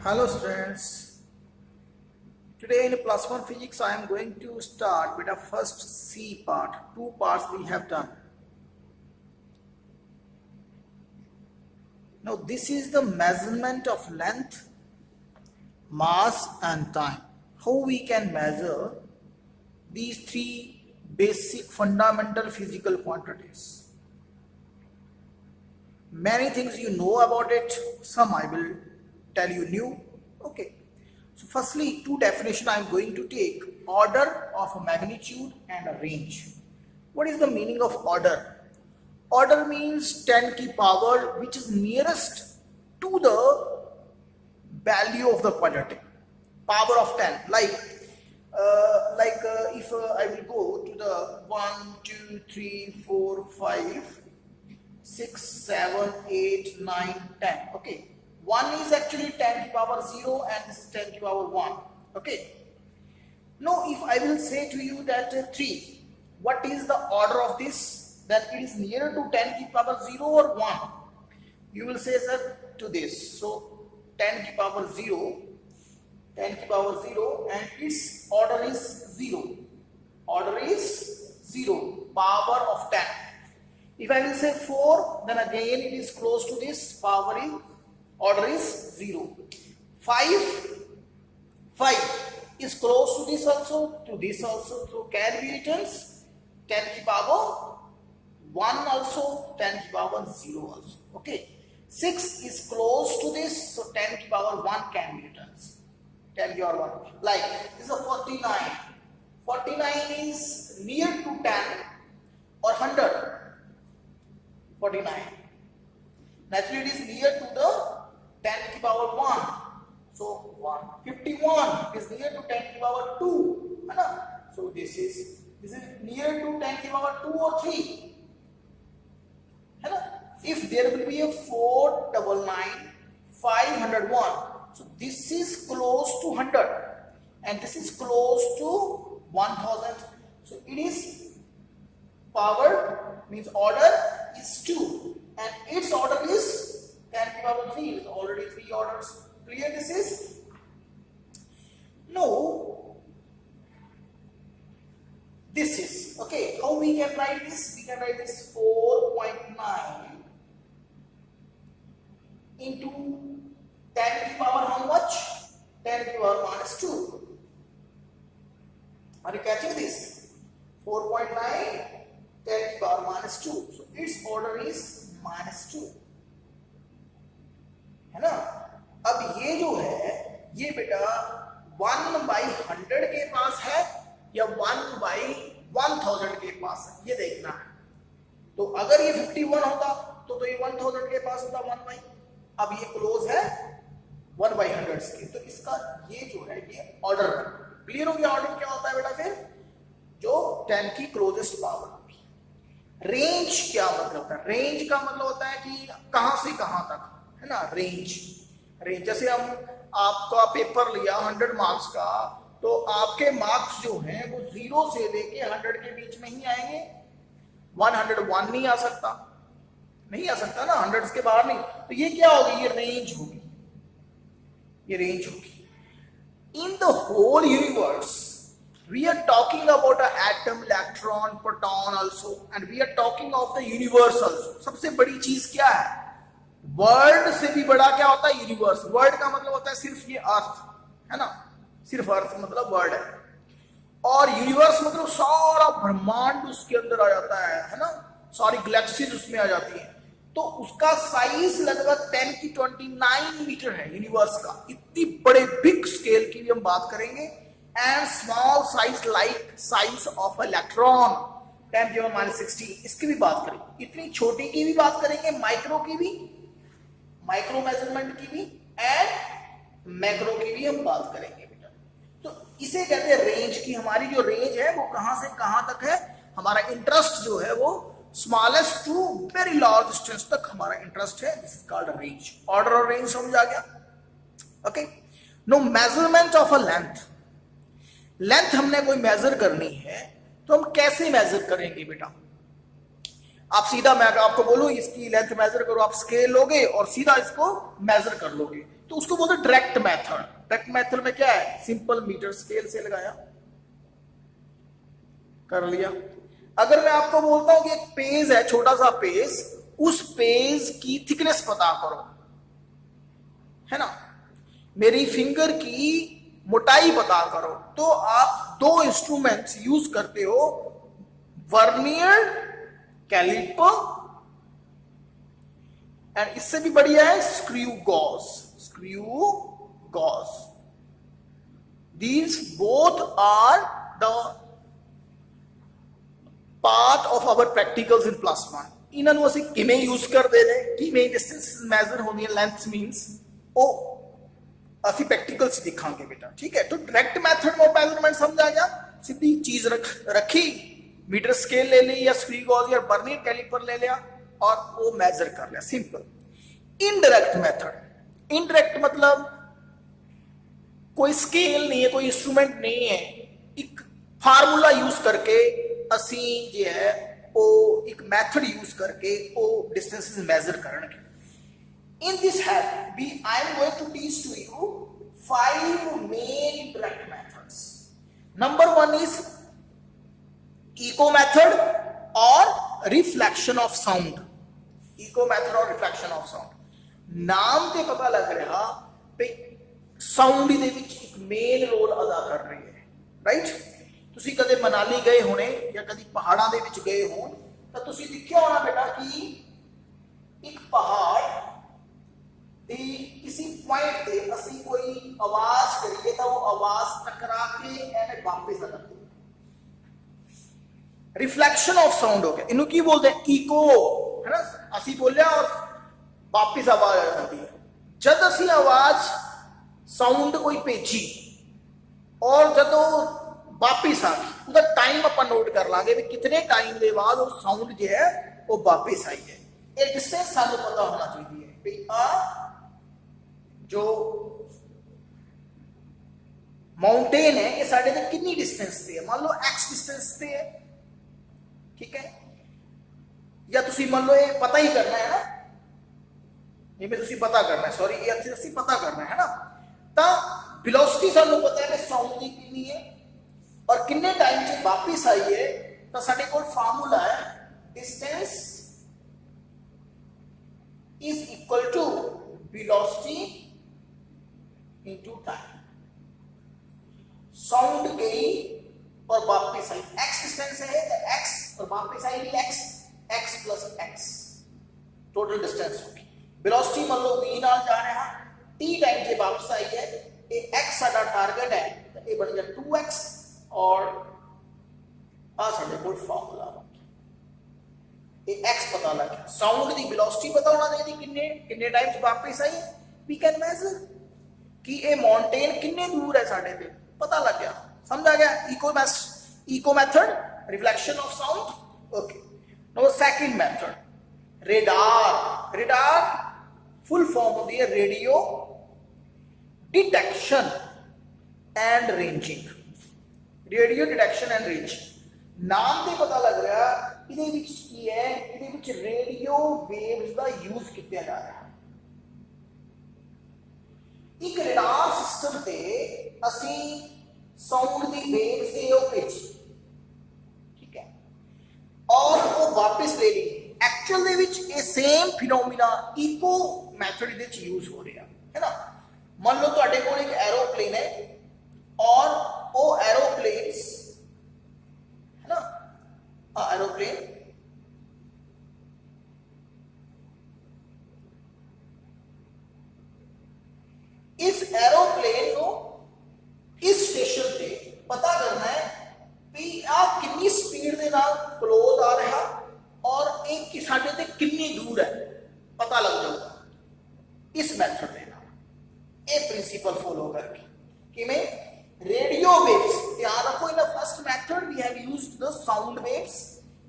Hello students, today in plus 1 physics I am going to start with the first C part. Two parts we have done. Now this is the measurement of length, mass and time. How we can measure these three basic fundamental physical quantities. Many things you know about it, some I will tell you new. Okay, so firstly two definitions I am going to take: order of a magnitude and a range. What is the meaning of order? Order means 10 की power which is nearest to the value of the quantity, power of 10. If I will go to the 1 2 3 4 5 6 7 8 9 10. Okay, 1 is actually 10 to power 0 and this is 10 to power 1. Okay, now if I will say to you that 3, what is the order of this? That it is nearer to 10 to power 0 or 1? You will say, sir, to this. So 10 to power 0, 10 to power 0 and its order is 0. Order is 0, power of 10. If I will say 4, then again it is close to this, power is, order is 0. 5 is close to this also, to this also. So can be written 10 to power 1 also, 10 to power 0 also. Okay. 6 is close to this, so 10 to power 1 can be written. 10 to power 1. Like this is a 49. 49 is near to 10 or 100. 49. Naturally it is near to the 10 to power 1. So 1. 51 is near to 10 to power 2. So this is near to 10 to power 2 or 3. If there will be a 499 501, so this is close to 100 and this is close to 1000. So it is power means order is 2 and its order is 10 to power 3. Is already 3 orders. Clear this is? No. This is okay. How we can write this? We can write this 4.9 into 10 to the power how much? 10 to the power minus 2. Are you catching this? 4.9 10 to the power minus 2. So its order is minus 2. है ना? अब ये जो है ये बेटा 1/100 के पास है या 1/1000 के पास है, ये देखना है. तो अगर ये 51 होता तो ये 1000 के पास होता 1/. अब ये क्लोज है 1/100 के, तो इसका ये जो है ये ऑर्डर. क्लियर हो गया? ऑर्डर क्या होता है बेटा? फिर जो 10 की क्लोजेस्ट पावर. रेंज क्या मतलब है? रेंज का मतलब होता है कि कहां से कहां तक, है ना. रेंज जैसे हम आपका पेपर लिया 100 मार्क्स का, तो आपके मार्क्स जो हैं वो 0 से लेके 100 के बीच में ही आएंगे. 101 नहीं आ सकता, नहीं आ सकता ना, 100 के बाहर नहीं. तो ये क्या होगी? ये रेंज होगी. ये रेंज होगी. In the whole universe we are talking about an atom, electron, proton also, and we are talking of the universe also. सबसे बड़ी चीज क्या है? वर्ल्ड से भी बड़ा क्या होता है? यूनिवर्स. वर्ल्ड का मतलब होता है सिर्फ ये अर्थ, है ना. सिर्फ अर्थ मतलब वर्ल्ड है, और यूनिवर्स मतलब सारा ब्रह्मांड उसके अंदर आ जाता है ना. सारी गैलेक्सीज उसमें आ जाती हैं. तो उसका साइज लगभग 10 की 29 मीटर है यूनिवर्स का. इतनी बड़े बिग स्केल की भी हम बात करेंगे. And small size like size of electron 10⁻⁻60, इसकी भी बात करेंगे. इतनी छोटी की भी बात करेंगे, माइक्रो की भी, माइक्रो मेजरमेंट की भी, एंड मैक्रो की भी हम बात करेंगे बेटा. तो इसे कहते हैं रेंज की. हमारी जो रेंज है वो कहां से कहां तक है. हमारा इंटरेस्ट जो है वो smallest to very large distance तक हमारा इंटरेस्ट है. This is called range. Order और रेंज समझ आ गया? Okay. No measurement of a length. Length हमने कोई मेजर करनी है तो हम कैसे मेजर करेंगे बेटा? आप सीधा, मैं आपको बोलूं इसकी लेंथ मेजर करो, आप स्केल लोगे और सीधा इसको मेजर कर लोगे, तो तो उसको बोलते डायरेक्ट मेथड। डायरेक्ट मेथड में क्या है, सिंपल मीटर स्केल से लगाया, कर लिया। अगर मैं आपको बोलता हूं कि एक पेज है, छोटा सा पेज, उस पेज की थिकनेस पता करो, है ना, मेरी फिंगर की मोटाई पता करो, तो आप दो इंस्ट्रूमेंट्स यूज करते हो, वर्नियर कैलिपर एंड इससे भी बढ़िया है screw gauge. Screw gauge, these both are the part of our practicals in +1। ਇਹਨਾਂ ਨੂੰ ਅਸੀਂ ਕਿਵੇਂ ਯੂਜ਼ ਕਰਦੇ ਨੇ, ਕਿਵੇਂ ਡਿਸਟੈਂਸ ਮੈਜ਼ਰ ਹੋਣੀ ਹੈ, ਲੈਂਥ ਮੀਨਸ, ਉਹ ਅਸੀਂ ਪ੍ਰੈਕਟੀਕਲ ਚ ਦਿਖਾਂਗੇ बेटा, ठीक है। तो डायरेक्ट मेथड में मेजरमेंट समझ आ गया, सीधी चीज रखी, मीटर स्केल ले ली या स्क्रू गॉज या वर्नियर कैलिपर ले लिया और वो मेजर कर लिया, सिंपल। इनडायरेक्ट मेथड, इनडायरेक्ट मतलब कोई स्केल नहीं है, कोई इंस्ट्रूमेंट नहीं है, एक फार्मूला यूज करके असी जो है वो एक मैथड यूज करके वो डिस्टेंसेस मेजर करेंगे। In this help, I am going to teach to you 5 main indirect methods. Number 1 is echo method or reflection of sound. Echo method or reflection of sound. नाम ते पता लग रहा पे sound दे विच एक मेन रोल अदा कर रही है, राइट। तुसी कदे मनाली गए होने या कदी पहाड़ां दे विच गए हो तो तुसी देखिया होना बेटा कि एक पहाड़ किसी पॉइंट पे असी कोई आवाज करिए तो वो आवाज टकरा के एंड वापस आ जाती है, रिफ्लेक्शन ऑफ साउंड हो गया। इन्हों की बोलते हैं इको, है ना, असी बोलिया और वापस आवाज आ जाती है। जब असी आवाज साउंड कोई भेजी और जब वापिस आ गई, उसका टाइम अपन नोट कर लांगे भी कितने टाइम के बाद वो साउंड जो है वो वापिस आई है। ये डिस्टेंस सानू पता होना चाहिए भी आ जो माउंटेन है ये साढ़े तक कितनी डिस्टेंस पे है, मान लो x डिस्टेंस पे है, ठीक है, या तुसी मान लो ये पता ही करना है ना, ये में तुसी पता करना है, सॉरी ये तुसी पता करना है ना, ता वेलोसिटी सानू पता है कि साउंड की कितनी है और कितने टाइम से वापस आई है, तो साडे कोल फार्मूला है distance is equal to velocity into time. Sound गई और वापस आई, x डिस्टेंस है तो x और वापस आई x, x plus x total distance होगी। वेलोसिटी मान लो v नाल जा रहा, t टाइम से वापस आई है, ये x साडा टारगेट है तो ये बन गया 2x और आ साडे कोल फार्मूला ये x पता लग गया। साउंड दी वेलोसिटी पता होना चाहिए कितने कितने टाइम्स वापस आई, वी कैन मेजर कि ये माउंटेन कितने दूर है साडे पे, पता लग गया, समझ आ गया। Echo method, reflection of sound, okay. Now second method radar. Radar full form होती है radio detection and ranging. Radio detection and ranging नाम से पता लग रहा ਇਹਦੇ ਵਿੱਚ ਕੀ ਹੈ, ਇਹਦੇ ਵਿੱਚ ਰੇਡੀਓ ਵੇਵਸ ਦਾ ਯੂਜ਼ ਕੀਤਾ ਜਾ ਰਿਹਾ ਹੈ। ਇੱਕ ਰਡਾਰ ਸਿਸਟਮ ਤੇ ਅਸੀਂ ਸਾਊਂਡ ਦੀ ਵੇਵ से ਉਹ ਭੇਜੀ, ਠੀਕ ਹੈ, ਔਰ ਉਹ ਵਾਪਸ ਲੈ ਲਈ। ਐਕਚੁਅਲ ਦੇ ਵਿੱਚ ਇਹ ਸੇਮ ਫਿਨੋਮੀਨਾ ਇਕੋ ਮੈਥਡ ਦੇ ਵਿੱਚ ਯੂਜ਼ ਹੋ ਰਿਹਾ ਹੈ ਨਾ। ਮੰਨ ਲਓ ਤੁਹਾਡੇ ਕੋਲ ਇੱਕ ਐਰੋਪਲੇਨ ਹੈ और वो एरोप्लेन्स है ना, एरोप्लेन इस एरोप्लेन को इस स्टेशन पे पता करना है भी आप कितनी स्पीड के नाल क्लोज आ रहा और एक कि साडे ते कितनी दूर है पता लग जाऊगा इस मेथड के नाल। ये प्रिंसिपल फॉलो करके किवें radio waves, ध्यान रखो, in the first method we have used the sound waves,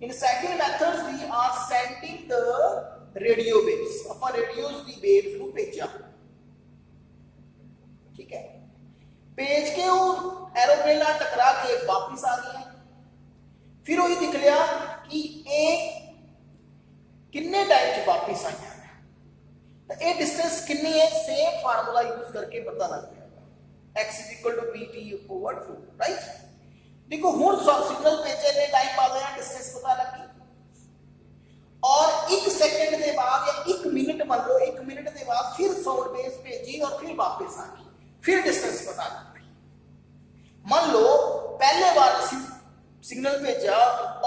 in second method we are sending the radio waves, upon radios की waves को भेजा, ठीक है, भेज के वो एरोप्लेन ना टकरा के वापस आ गया। फिर वही दिख लिया कि एक कितने टाइम से वापस आया है, तो ये डिस्टेंस कितनी है, सेम फार्मूला यूज करके पता लग जाएगा, x is equal to pt/2, right. देखो हुण सिग्नल भेजे ने टाइम बाद या डिस्टेंस पता लगी, और 1 सेकंड के बाद या 1 मिनट, मान लो 1 मिनट के बाद फिर साउंड वेव भेजी और फिर वापस आ गई, फिर डिस्टेंस पता लग गई। मान लो पहले बार सिग्नल भेजा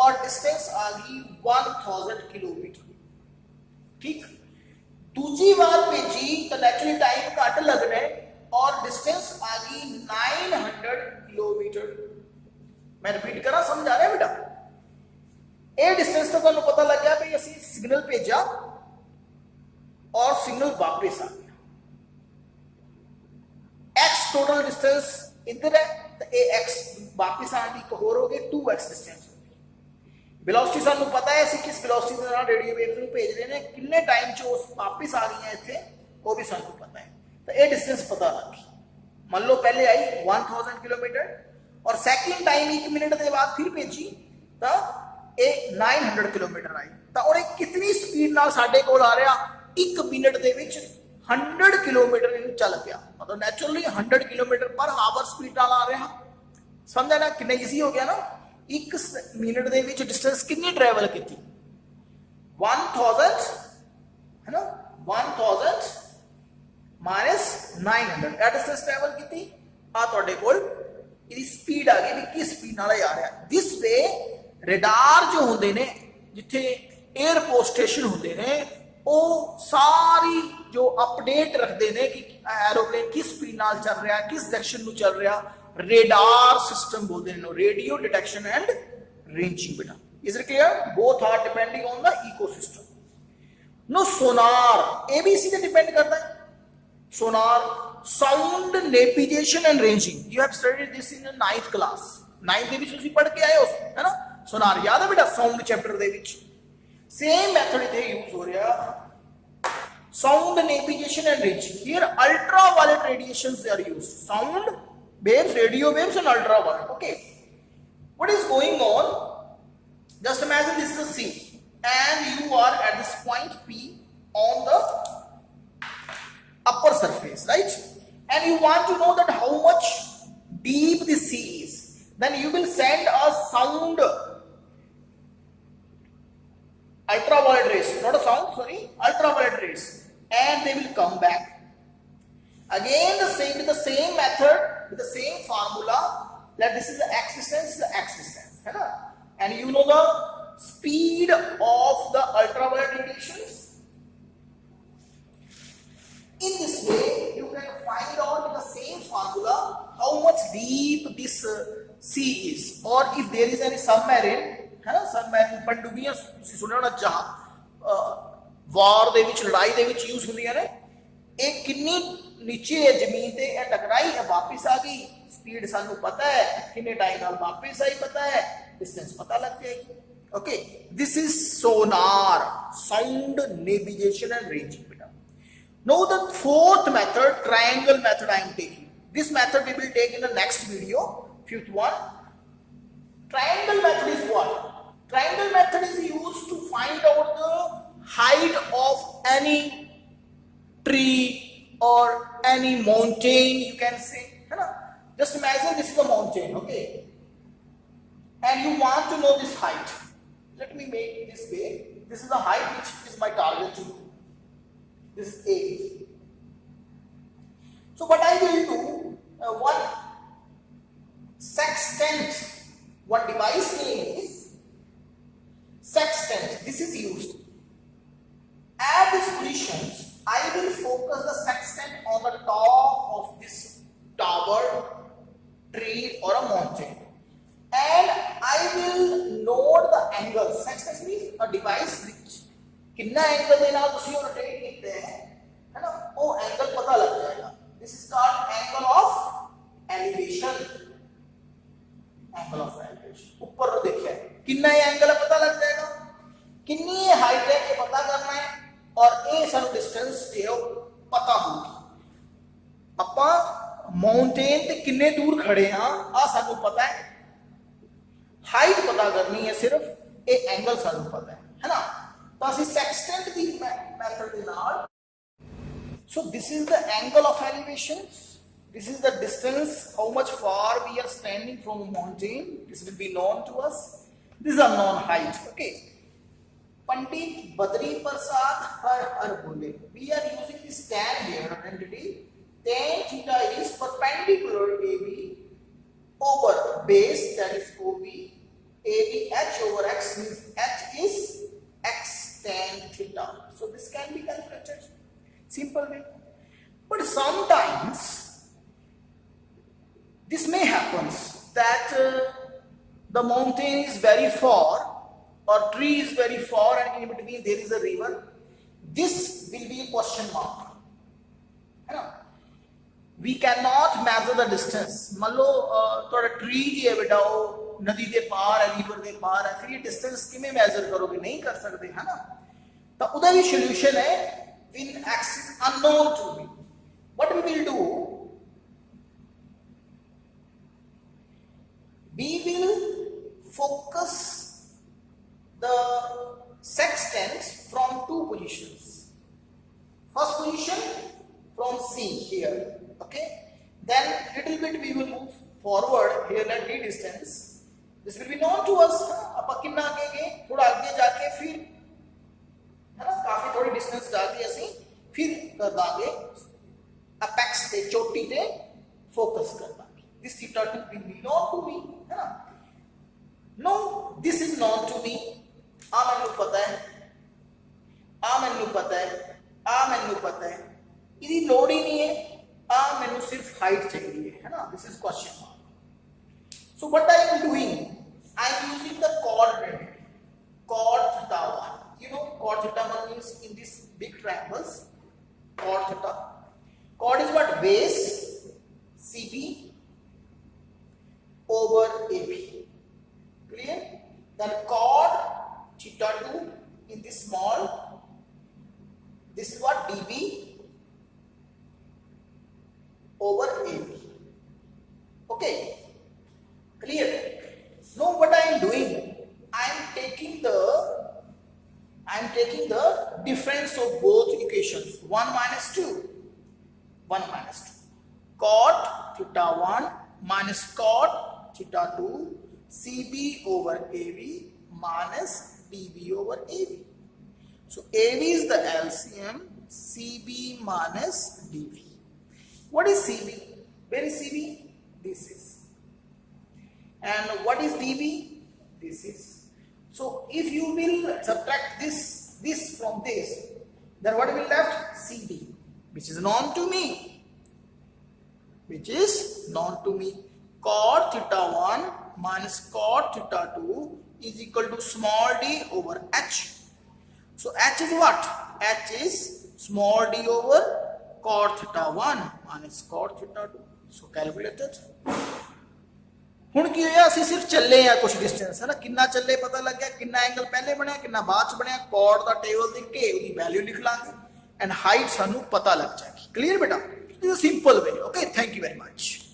और डिस्टेंस आ गई 1000 किलोमीटर, ठीक। दूसरी बार भेजी तो नेचुरली टाइम घट लगना है और डिस्टेंस आ गई 900 किलोमीटर। मैं रिपीट करा, समझ आ रहा है बेटा? ये डिस्टेंस तो तुहानू पता लग गया भी असी सिग्नल भेजा और सिग्नल वापस आ गया। एक्स टोटल डिस्टेंस इधर है तो ये एक्स वापस आने की एक होर हो गई 2x डिस्टेंस। वेलोसिटी सानू पता है ਅਸੀਂ किस वेलोसिटी ਦੇ ਨਾਲ रेडियो वेव्स ਨੂੰ भेज रहे हैं, कितने टाइम ਚ ਉਸ वापस आ गई है ਇੱਥੇ वो भी सानू पता है। तो ये डिस्टेंस पता लग गई। मान लो पहले आई 1000 किलोमीटर और सेकंड टाइम 1 मिनट के बाद फिर भेजी तो ये 900 किलोमीटर आई। तो और कितनी स्पीड नाल साडे कोल आ रहा, 1 मिनट ਦੇ ਵਿੱਚ 100 किलोमीटर ਇਹਨੂੰ ਚੱਲ ਪਿਆ, मतलब naturally 100 kilometre per hour speed नाल आ रहा। समझा ना कितना ईजी हो गया ना। 1 मिनट ਦੇ ਵਿੱਚ डिस्टेंस कितनी ट्रैवल की, 1000 है ना, 1000 माइनस 900 ਇਹ डिस्टेंस ट्रैवल की। आ ਤੁਹਾਡੇ ਕੋਲ ਇਹਦੀ स्पीड आ गई भी किस स्पीड ਨਾਲ आ रहा। दिस वे रेडार जो होंगे ने, जिथे एयरपोर्ट स्टेशन होंगे ने, वो सारी जो अपडेट रखते हैं कि एरोप्लेन किस स्पीड नाल चल रहा, किस डायरेक्शन में चल रहा, रेडार सिस्टम बोलते हैं, रेडियो डिटेक्शन एंड रेंजिंग। बेटा is it clear? Both are depending on the ecosystem. No sonar ये भी इसी पे डिपेंड करता है। Sonar sound navigation and ranging, you have studied this in 9th class, 9th ਦੇ ਵਿੱਚ ਤੁਸੀਂ ਪੜ੍ਹ ਕੇ ਆਏ ਹੋ, ਹੈ ਨਾ। सोनार याद है बेटा, साउंड चैप्टर ਦੇ ਵਿੱਚ सेम मैथड इथे यूज हो रहा, sound navigation and ranging. Here ultraviolet radiations are used, sound waves, radio waves and ultraviolet. Okay, what is going on? Just imagine this is a sea and you are at this point P on the upper surface, right? And you want to know that how much deep the sea is. Then you will send a sound ultraviolet rays, not a sound, sorry, ultraviolet rays, and they will come back. Again the same, with the same method, with the same formula, that this is the x distance, the x distance, है ना? And you know the speed of the ultraviolet radiations. In this way, you can find out with the same formula how much deep this sea is, or if there is any submarine, है ना? Submarine पंडुबियां सुने होना, जहां वार दे विच, लड़ाई दे विच use होंदियां ने, एक कितनी नीचे है जमीन ते टकराई है, वापस आ गई, स्पीड सानू पता है, कितने टाइम नाल वापस आई पता है, डिस्टेंस पता लग जाएगी। Okay, this is sonar, sound navigation and ranging. बेटा now the fourth method, triangle method I am taking. This method we will take in the next video, fifth one. Triangle method is what? Triangle method is used to find out the height of any tree or any mountain, you can say, है ना? Just imagine this is a mountain, okay, and you want to know this height. Let me make this way. This is the height which is my target to do. This is A. So what I will do, one sextant, one device name is sextant. This is used at these positions. I will focus the sextant on the top of this tower, tree or a mountain, and I will note the angle. Sextant means a device which कितना angle देना तुसी rotate करते हैं, है ना, वो angle पता लग जाएगा। This is called angle of elevation. Angle of elevation, ऊपर रो देखिए कितना ये angle है पता लग जाएगा, कितनी ये height है ये पता करना है, और ये सानू डिस्टेंस जो पता होगी। ਆਪਾਂ माउंटेन ते किन्ने दूर खड़े हाँ आ सानू पता है, हाइट पता करनी है सिर्फ, ये एंगल सानू पता है ना। तो ਅਸੀਂ ਸੈਕਸਟੈਂਟ ਦੀ ਮੈਥਡ ਦੇ ਨਾਲ So this is the angle of elevation. This is the distance, how much far we are standing from a mountain. This will be known to us. This is a known height. Okay. Pandit Badri Prasad Har Bole. We are using this tan here identity. Tan theta is perpendicular AB over base, that is OB. AB H over X means H is X tan theta. So this can be calculated. Simple way. But sometimes this may happen that the mountain is very far or tree is very far and in between there is a river. This will be a question mark. We cannot measure the distance. मान लो थोड़ा tree है बेटा वो नदी के पार है, river के पार है, फिर ये डिस्टेंस किमें मेजर करोगे? नहीं कर सकते, है ना? तो उधर भी सॉल्यूशन है. When X is unknown to me, what we will do? We will focus the sextant from two positions. First position from C here, okay? Then little bit we will move forward here at D distance. This will be known to us. आप कितना आगे गए? थोड़ा आगे जाके फिर है ना, काफी थोड़ी डिस्टेंस जाके ਅਸੀਂ फिर कर दांगे अपेक्स ते चोटी ते फोकस कर Dange. This theta 2 will be known to me, है ना? No, this is known to me. आ मैंने पता है, आ मैंने पता है, आ मैंने पता है. इदी लोड ही नहीं है. आ मैंने सिर्फ हाइट चाहिए, है ना? This is question mark. So what I am doing? I am using the coordinate cot theta 1. You know cot theta 1 means in these big triangles, cot theta. Cot is what? Base CB over AB. Clear? Then cot theta 2 in this small. This is what? DB over AB. Okay. Clear? Now what I am doing? I am taking the difference of both equations. 1 minus 2. 1 minus 2. Cot theta 1 minus cot theta 2. CB over AB minus DB over AB. So AB is the LCM. CB minus DB. What is CB? Where is CB? This is. And what is DB? This is. So if you will subtract this from this, then what will left? CD, which is known to me. Which is known to me. Cot theta 1 minus cot theta 2 is equal to small d over h. So h is what? H is small d over cot theta 1 minus cot theta 2. So calculated. ਹੁਣ ਕੀ ਹੋਇਆ? ਅਸੀਂ ਸਿਰਫ ਚੱਲੇ ਆ ਕੁਝ distance, ਹੈ ਨਾ? ਕਿੰਨਾ ਚੱਲੇ ਪਤਾ ਲੱਗ ਗਿਆ, ਕਿੰਨਾ ਐਂਗਲ ਪਹਿਲੇ ਬਣਿਆ, ਕਿੰਨਾ ਬਾਅਦ ਚ ਬਣਿਆ. ਕੋਡ ਦਾ ਟੇਬਲ ਦੇਖ ਕੇ ਉਹਦੀ ਵੈਲਿਊ ਲਿਖ ਲਾਂਗੇ ਐਂਡ ਹਾਈਟ ਸਾਨੂੰ ਪਤਾ ਲੱਗ ਜਾਏਗੀ. ਕਲੀਅਰ ਬੇਟਾ? It is a simple way. Okay, thank you very much.